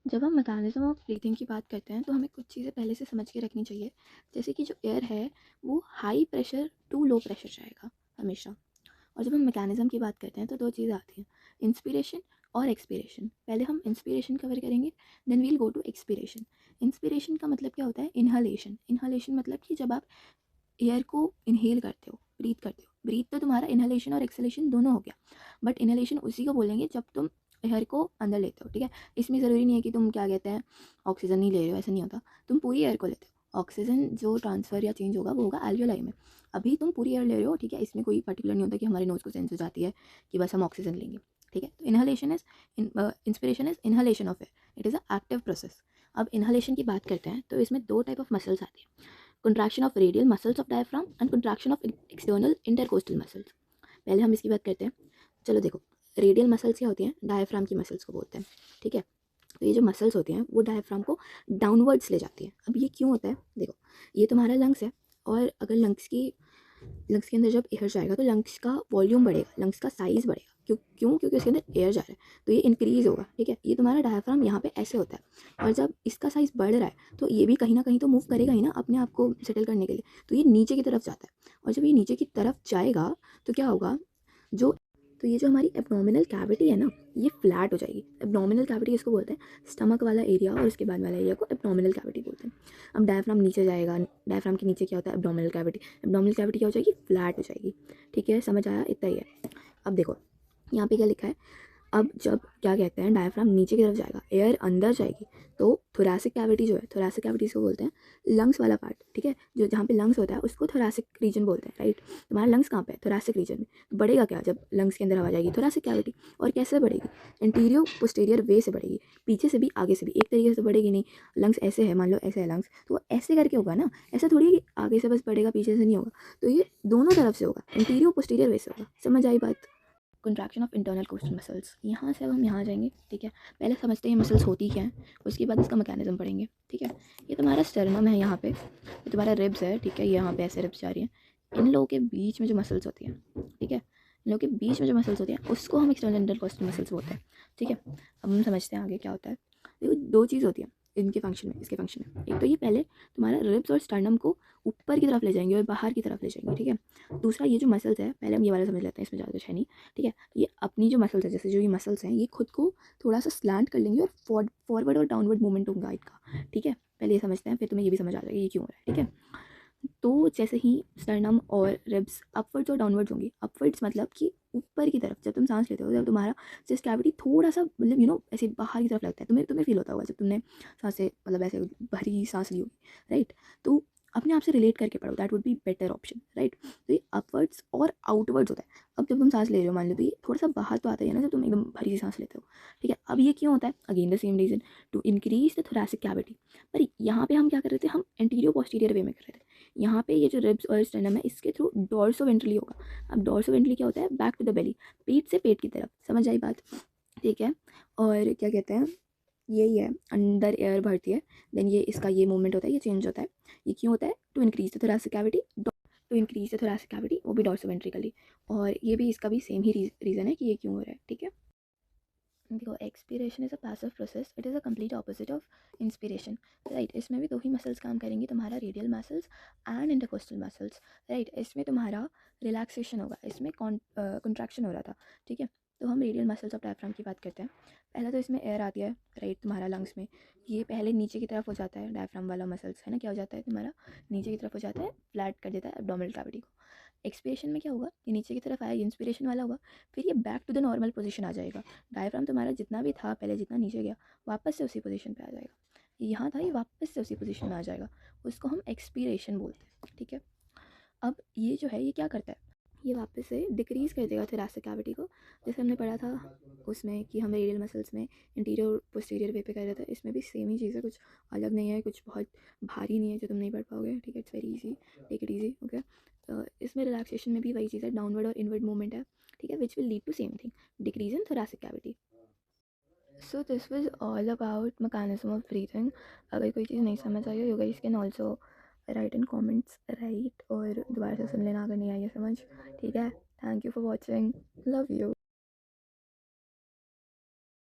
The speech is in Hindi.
जब हम मैकेनिज्म ऑफ ब्रीथिंग की बात करते हैं तो हमें कुछ चीज़ें पहले से समझ के रखनी चाहिए। जैसे कि जो एयर है वो high pressure to low pressure जाएगा हमेशा। और जब हम मैकेनिज्म की बात करते हैं तो दो चीज़ें आती हैं, इंस्पिरेशन और एक्सपीरेशन। पहले हम इंस्पिरेशन कवर करेंगे, then we'll go to expiration. Inspiration का मतलब क्या होता है? इनहलेशन। इनहलेशन मतलब कि जब आप एयर को इनहेल करते हो, ब्रीथ करते हो। ब्रीथ तो तुम्हारा इनहलेशन और एक्सलेशन दोनों हो गया, बट इनहलेशन उसी को बोलेंगे जब तुम एयर को अंदर लेते हो, ठीक है। इसमें ज़रूरी नहीं है कि तुम क्या कहते हैं ऑक्सीजन नहीं ले रहे हो, ऐसा नहीं होता। तुम पूरी एयर को लेते हो। ऑक्सीजन जो ट्रांसफ़र या चेंज होगा वो होगा एल्वियोलाई में। अभी तुम पूरी एयर ले रहे हो, ठीक है। इसमें कोई पर्टिकुलर नहीं होता कि हमारे नोज़ को सेंस हो जाती है कि बस हम ऑक्सीजन लेंगे, ठीक है। तो inhalation is inspiration is inhalation of air, it is a active process. अब इनहलेशन की बात करते हैं तो इसमें दो टाइप ऑफ मसल्स आती हैं, contraction of radial muscles of diaphragm and contraction of external intercostal muscles। पहले हम इसकी बात करते हैं। चलो देखो, रेडियल मसल्स क्या होती हैं? डायफ्राम की मसल्स को बोलते हैं, ठीक है। तो ये जो मसल्स होती हैं वो डायफ्राम को डाउनवर्ड्स ले जाती हैं। अब ये क्यों होता है? देखो, ये तुम्हारा लंग्स है, और अगर लंग्स के अंदर जब एयर जाएगा तो लंग्स का वॉल्यूम बढ़ेगा, लंग्स का साइज़ बढ़ेगा। क्यों? क्योंकि उसके अंदर एयर जा रहा है, तो ये इंक्रीज़ होगा, ठीक है। ये तुम्हारा डायफ्राम यहाँ पे ऐसे होता है, और जब इसका साइज़ बढ़ रहा है तो ये भी कहीं ना कहीं तो मूव करेगा ही ना अपने आप को सेटल करने के लिए। तो ये नीचे की तरफ जाता है, और जब ये नीचे की तरफ जाएगा तो क्या होगा, जो तो ये जो हमारी एब्डोमिनल कैविटी है ना, ये फ्लैट हो जाएगी। एब्डोमिनल कैविटी इसको बोलते हैं, स्टमक वाला एरिया और उसके बाद वाला एरिया को एब्डोमिनल कैविटी बोलते हैं। अब डायफ्राम नीचे जाएगा, डायफ्राम के नीचे क्या होता है? Abdominal cavity. एब्डोमिनल कैविटी क्या हो जाएगी? फ्लैट हो जाएगी, ठीक है। समझ आया? इतना ही है। अब देखो यहाँ पे क्या लिखा है। अब जब क्या कहते हैं डायफ्राम नीचे की तरफ जाएगा, एयर अंदर जाएगी, तो थोरैसिक कैविटी जो है, थोरैसिक कैविटी इसको बोलते हैं लंग्स वाला पार्ट, ठीक है। जो जहाँ पे लंग्स होता है उसको थोरैसिक रीजन बोलते हैं, राइट। तुम्हारा लंग्स कहाँ पे है? थोरैसिक रीजन में। तो बढ़ेगा क्या जब लंग्स के अंदर हवा जाएगी? Thoracic cavity. और कैसे बढ़ेगी? इंटीरियर पोस्टीरियर वे से बढ़ेगी, पीछे से भी आगे से भी। एक तरीके से तो बढ़ेगी नहीं। लंग्स ऐसे है, मान लो ऐसे है लंग्स, तो ऐसे करके होगा ना। ऐसा थोड़ी है कि आगे से बस बढ़ेगा, पीछे से नहीं होगा। तो ये दोनों तरफ से होगा, इंटीरियर पोस्टीरियर वे से होगा। समझ आई बात? Contraction of internal coastal muscles. यहाँ से अब हम यहाँ जाएंगे, ठीक है। पहले समझते हैं ये मसल्स होती क्या हैं, उसके बाद इसका मैकेनिज्म पढ़ेंगे, ठीक है। ये तुम्हारा स्टर्नम है यहाँ पे, ये तुम्हारा रिब्स है, ठीक है। ये यहाँ पे ऐसे रिब्स जा रही हैं। इन लोगों के बीच में जो मसल्स होती हैं, ठीक है, इन लोगों के बीच में जो मसल्स होती हैं उसको हम एक्सटर्नल इंटरकोस्टल मसल्स बोलते हैं, ठीक है। अब हम समझते हैं आगे क्या होता है। देखो, दो चीज़ होती है इनके फंक्शन में, इसके फंक्शन में। एक तो ये पहले तुम्हारा रिब्स और स्टर्नम को ऊपर की तरफ ले जाएंगे और बाहर की तरफ ले जाएंगे, ठीक है। दूसरा ये जो मसल्स है, पहले हम ये वाला समझ लेते हैं, इसमें ज़्यादा कुछ है नहीं, ठीक है। ये अपनी जो मसल्स है, जैसे जो ये मसल्स हैं, ये खुद को थोड़ा सा स्लैंट कर लेंगे और फॉरवर्ड और डाउनवर्ड मूवमेंट होगा इनका, ठीक है। पहले ये समझते हैं, फिर तुम्हें ये भी समझ आ जाएगा ये क्यों हो रहा है, ठीक है। तो जैसे ही स्टर्नम और रिब्स अपवर्ड्स और डाउनवर्ड्स होंगी, अपवर्ड्स मतलब कि ऊपर की तरफ, जब तुम सांस लेते हो, जब तुम्हारा चेस्ट कैविटी थोड़ा सा मतलब ऐसे बाहर की तरफ लगता है, तुम्हें तुम्हें फील होता होगा जब तुमने सांसें मतलब ऐसे भरी सांस ली होगी, राइट। तो अपने आप से रिलेट करके पढ़ो, that would be better option, right. तो ये अपवर्ड्स और आउटवर्ड्स होता है। अब जब तुम सांस ले रहे हो, मान लो, तो ये थोड़ा सा बाहर तो आता ही है ना जब तुम एकदम भरी सी सांस लेते हो, ठीक है। अब ये क्यों होता है? Again the same reason, to increase the thoracic cavity. पर यहाँ पे हम क्या कर रहे थे? हम एंटीरियो पोस्टीरियर वे में कर रहे थे। यहाँ पे ये जो रिब्स और स्टर्नम है, इसके थ्रू डॉर्सोवेंट्रली होगा। अब डॉर्सोवेंट्रली क्या होता है? बैक टू द बेली, पीठ से पेट की तरफ। समझ आई बात? ठीक है। और क्या कहते हैं, यही है, अंदर एयर भरती है, देन ये इसका ये मूवमेंट होता है, ये चेंज होता है। ये क्यों होता है? To increase the thoracic cavity, to increase the thoracic cavity, वो भी डॉर्सोवेंट्रिकली। और ये भी, इसका भी सेम ही रीज़न है कि ये क्यों हो रहा है, ठीक है। देखो, expiration is a passive process, it is a complete opposite of inspiration, right. इसमें भी दो ही मसल्स काम करेंगी, तुम्हारा radial muscles and intercostal muscles, right. इसमें तुम्हारा रिलैक्सेशन होगा, इसमें कॉन्ट्रैक्शन हो रहा था, ठीक है। तो हम रेडियल मसल्स ऑफ डायफ्राम की बात करते हैं। पहला तो इसमें एयर आती है, राइट, तुम्हारा लंग्स में। ये पहले नीचे की तरफ हो जाता है, डायफ्राम वाला मसल्स है ना, क्या हो जाता है तुम्हारा? नीचे की तरफ हो जाता है, फ्लैट कर देता है एब्डोमिनल कैविटी को। एक्सपिरेशन में क्या होगा? ये नीचे की तरफ आया, इंस्पिरेशन वाला होगा, फिर ये back to the normal position आ जाएगा। डायफ्राम तुम्हारा जितना भी था पहले, जितना नीचे गया, वापस से उसी पोजीशन पे आ जाएगा। ये यहाँ था, ये वापस से उसी पोजीशन में आ जाएगा। उसको हम एक्सपीरेशन बोलते हैं, ठीक है। अब ये जो है, ये क्या करता है? ये वापस से डिक्रीज़ कर देगा थोरैसिक कैविटी को। जैसे हमने पढ़ा था उसमें कि हम रेडियल मसल्स में इंटीरियर और पोस्टीरियर वे पे कर रहे थे, इसमें भी सेम ही चीज़ है, कुछ अलग नहीं है, कुछ बहुत भारी नहीं है जो तुम नहीं पढ़ पाओगे, ठीक है। It's very easy, take it easy, okay. इसमें रिलैक्सेशन में भी वही चीज़ है, डाउनवर्ड और इनवर्ड मूवमेंट है, ठीक है, which will lead to same thing, decrease in thoracic cavity. So this was all about mechanism of breathing. अगर कोई चीज़ नहीं समझ आई हो, you guys can also write in comments, right, और दोबारा से सुन लेना अगर नहीं आई है समझ, ठीक है। Thank you for watching, love you.